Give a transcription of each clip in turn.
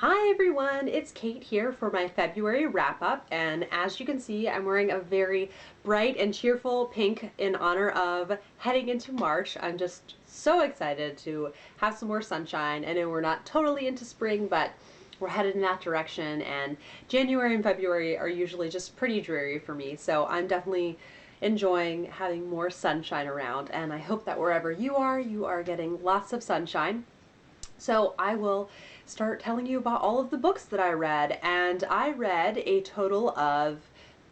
Hi everyone, it's Kate here for my February wrap-up, and as you can see, I'm wearing a very bright and cheerful pink in honor of heading into March. I'm just so excited to have some more sunshine. I know we're not totally into spring, but we're headed in that direction, and January and February are usually just pretty dreary for me, so I'm definitely enjoying having more sunshine around, and I hope that wherever you are getting lots of sunshine. So I will start telling you about all of the books that I read, and I read a total of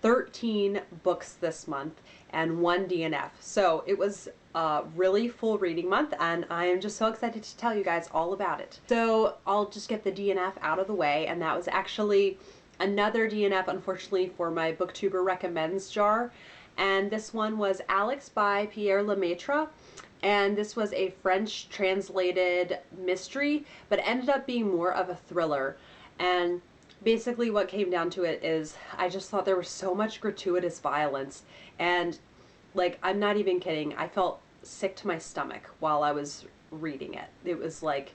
13 books this month and one DNF. So it was a really full reading month, and I am just so excited to tell you guys all about it. So I'll just get the DNF out of the way, and that was actually another DNF, unfortunately, for my booktuber recommends jar. And this one was Alex by Pierre Lemaitre. And this was a French translated mystery, but it ended up being more of a thriller. And basically what came down to it is I just thought there was so much gratuitous violence. And like, I'm not even kidding, I felt sick to my stomach while I was reading it. It was like,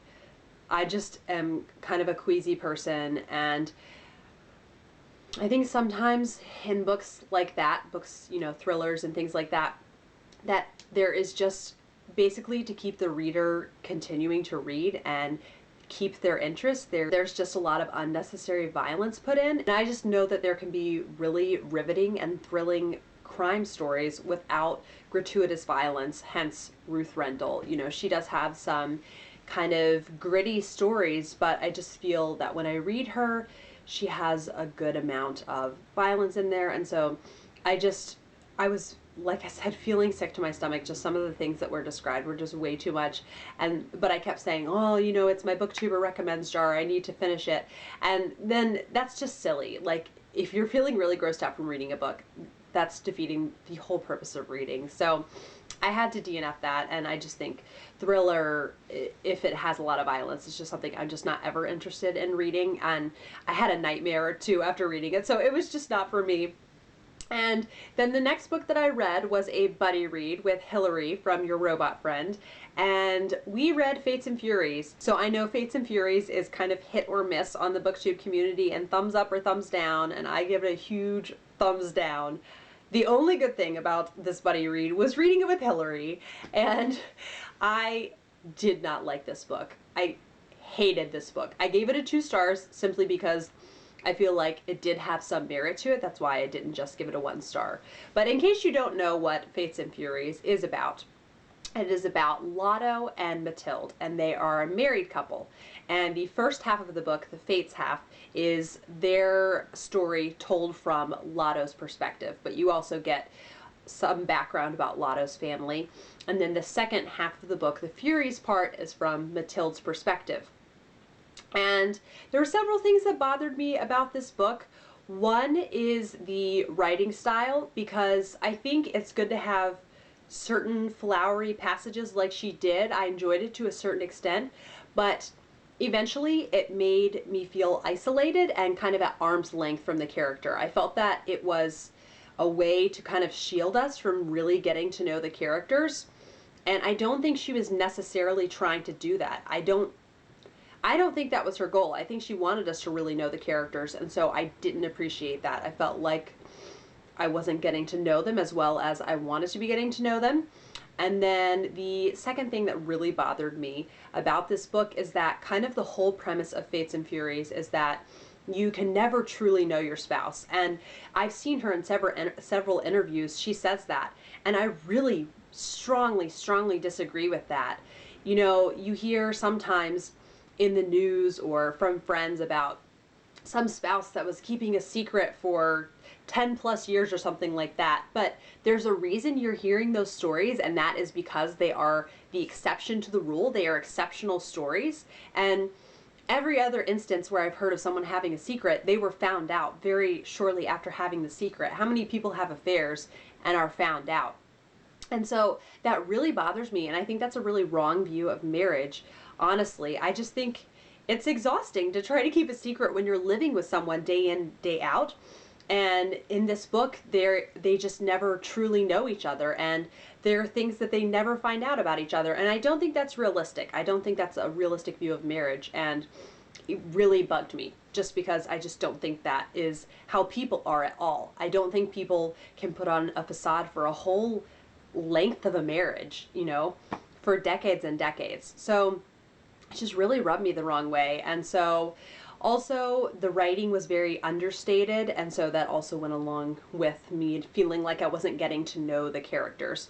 I just am kind of a queasy person, and I think sometimes in books like that, books, you know, thrillers and things like that, that there is just basically to keep the reader continuing to read and keep their interest. There's just a lot of unnecessary violence put in. And I just know that there can be really riveting and thrilling crime stories without gratuitous violence, hence Ruth Rendell. You know, she does have some kind of gritty stories, but I just feel that when I read her, she has a good amount of violence in there. And so I was, like I said, feeling sick to my stomach. Just some of the things that were described were just way too much. But I kept saying, oh, you know, it's my booktuber recommends jar, I need to finish it. And then that's just silly. Like, if you're feeling really grossed out from reading a book, that's defeating the whole purpose of reading. So I had to DNF that, and I just think thriller, if it has a lot of violence, it's just something I'm just not ever interested in reading. And I had a nightmare or two after reading it, so it was just not for me. And then the next book that I read was a buddy read with Hillary from Your Robot Friend, and we read Fates and Furies. So I know Fates and Furies is kind of hit or miss on the booktube community, and thumbs up or thumbs down, and I give it a huge thumbs down. The only good thing about this buddy read was reading it with Hillary, and I did not like this book. I hated this book. I gave it a 2 stars simply because I feel like it did have some merit to it. That's why I didn't just give it a 1 star. But in case you don't know what Fates and Furies is about, it is about Lotto and Mathilde, and they are a married couple. And the first half of the book, the Fates half, is their story told from Lotto's perspective. But you also get some background about Lotto's family. And then the second half of the book, the Furies part, is from Mathilde's perspective. And there were several things that bothered me about this book. One is the writing style, because I think it's good to have certain flowery passages like she did. I enjoyed it to a certain extent, but eventually it made me feel isolated and kind of at arm's length from the character. I felt that it was a way to kind of shield us from really getting to know the characters, and I don't think she was necessarily trying to do that. I don't think that was her goal. I think she wanted us to really know the characters, and so I didn't appreciate that. I felt like I wasn't getting to know them as well as I wanted to be getting to know them. And then the second thing that really bothered me about this book is that kind of the whole premise of Fates and Furies is that you can never truly know your spouse. And I've seen her in several interviews, she says that, and I really strongly disagree with that. You know, you hear sometimes in the news or from friends about some spouse that was keeping a secret for 10 plus years or something like that, but there's a reason you're hearing those stories, and that is because they are the exception to the rule. They are exceptional stories, and every other instance where I've heard of someone having a secret, they were found out very shortly after having the secret. How many people have affairs and are found out? And so that really bothers me, and I think that's a really wrong view of marriage. Honestly, I just think it's exhausting to try to keep a secret when you're living with someone day in, day out. And in this book, they just never truly know each other, and there are things that they never find out about each other. And I don't think that's realistic. I don't think that's a realistic view of marriage. And it really bugged me, just because I just don't think that is how people are at all. I don't think people can put on a facade for a whole length of a marriage, you know, for decades and decades. So it just really rubbed me the wrong way. And so also the writing was very understated, and so that also went along with me feeling like I wasn't getting to know the characters.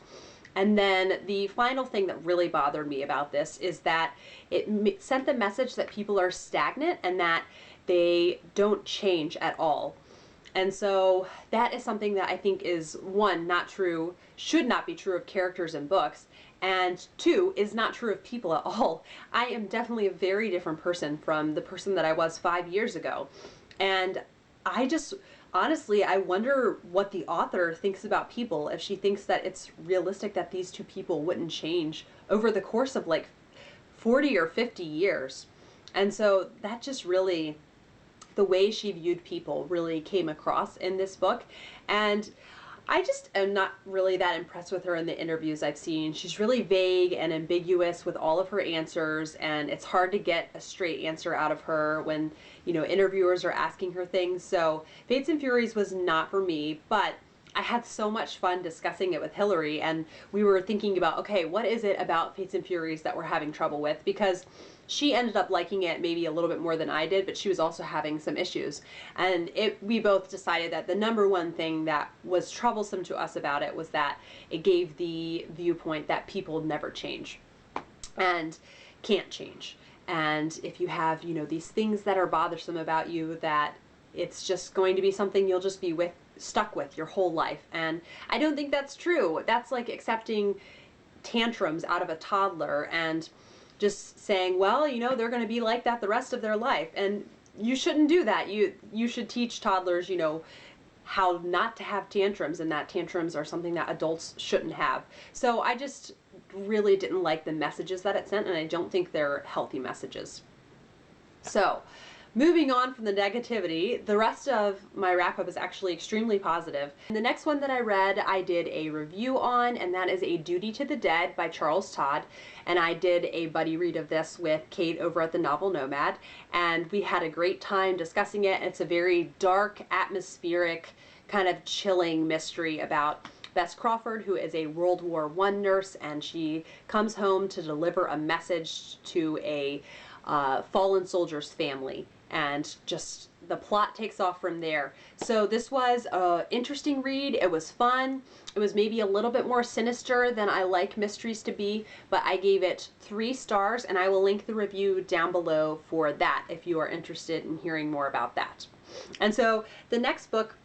And then the final thing that really bothered me about this is that it sent the message that people are stagnant and that they don't change at all. And so that is something that I think is, one, not true, should not be true of characters in books, and two, is not true of people at all. I am definitely a very different person from the person that I was 5 years ago. And I just, honestly, I wonder what the author thinks about people, if she thinks that it's realistic that these two people wouldn't change over the course of like 40 or 50 years. And so that just really, the way she viewed people really came across in this book. And I just am not really that impressed with her in the interviews I've seen. She's really vague and ambiguous with all of her answers, and it's hard to get a straight answer out of her when, you know, interviewers are asking her things. So Fates and Furies was not for me, but I had so much fun discussing it with Hillary, and we were thinking about, okay, what is it about Fates and Furies that we're having trouble with? Because she ended up liking it maybe a little bit more than I did, but she was also having some issues. And we both decided that the number one thing that was troublesome to us about it was that it gave the viewpoint that people never change and can't change. And if you have, you know, these things that are bothersome about you, that it's just going to be something you'll just be stuck with your whole life. And I don't think that's true. That's like accepting tantrums out of a toddler and just saying, well, you know, they're going to be like that the rest of their life. And you shouldn't do that. You should teach toddlers, you know, how not to have tantrums, and that tantrums are something that adults shouldn't have. So I just really didn't like the messages that it sent, and I don't think they're healthy messages. So moving on from the negativity, the rest of my wrap-up is actually extremely positive. And the next one that I read, I did a review on, and that is A Duty to the Dead by Charles Todd. And I did a buddy read of this with Kate over at the Novel Nomad, and we had a great time discussing it. It's a very dark, atmospheric, kind of chilling mystery about Bess Crawford, who is a World War I nurse, and she comes home to deliver a message to a fallen soldier's family. And just the plot takes off from there. So this was an interesting read. It was fun. It was maybe a little bit more sinister than I like mysteries to be, but I gave it 3 stars, and I will link the review down below for that if you are interested in hearing more about that. And so the next book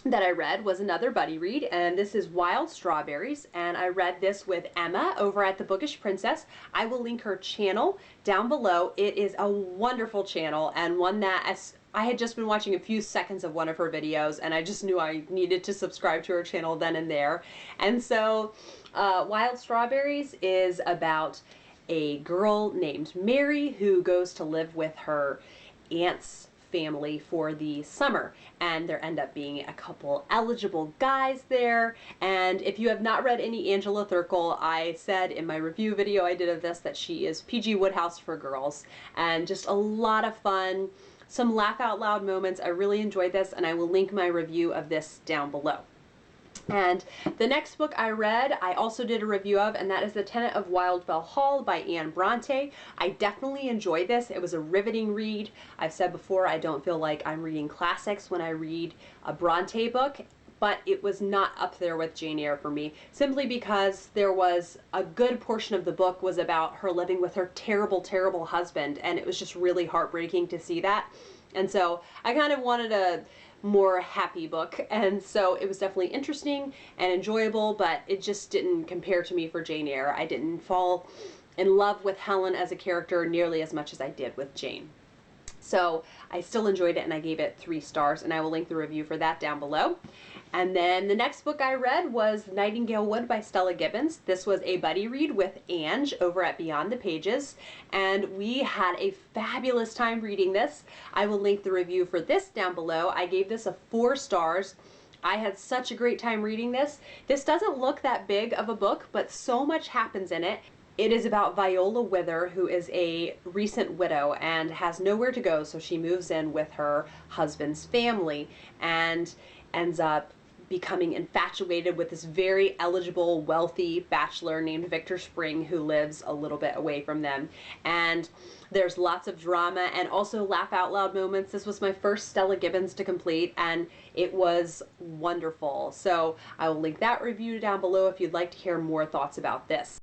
that I read was another buddy read, and this is Wild Strawberries, and I read this with Emma over at The Bookish Princess. I will link her channel down below. It is a wonderful channel, and one that I had just been watching a few seconds of one of her videos, and I just knew I needed to subscribe to her channel then and there. And so Wild Strawberries is about a girl named Mary who goes to live with her aunt's family for the summer, and there end up being a couple eligible guys there. And if you have not read any Angela Thirkle, I said in my review video I did of this that she is PG Wodehouse for girls, and just a lot of fun, some laugh out loud moments. I really enjoyed this, and I will link my review of this down below. And the next book I read, I also did a review of, and that is The Tenant of Wildfell Hall by Anne Bronte. I definitely enjoyed this. It was a riveting read. I've said before, I don't feel like I'm reading classics when I read a Bronte book, but it was not up there with Jane Eyre for me, simply because there was a good portion of the book was about her living with her terrible, terrible husband, and it was just really heartbreaking to see that. And so I kind of wanted a more happy book, and so it was definitely interesting and enjoyable, but it just didn't compare to me for Jane Eyre. I didn't fall in love with Helen as a character nearly as much as I did with Jane. So I still enjoyed it, and I gave it 3 stars, and I will link the review for that down below. And then the next book I read was Nightingale Wood by Stella Gibbons. This was a buddy read with Ange over at Beyond the Pages, and we had a fabulous time reading this. I will link the review for this down below. I gave this a 4 stars. I had such a great time reading this. This doesn't look that big of a book, but so much happens in it. It is about Viola Wither, who is a recent widow and has nowhere to go, so she moves in with her husband's family and ends up becoming infatuated with this very eligible, wealthy bachelor named Victor Spring, who lives a little bit away from them. And there's lots of drama and also laugh out loud moments. This was my first Stella Gibbons to complete, and it was wonderful. So I will link that review down below if you'd like to hear more thoughts about this.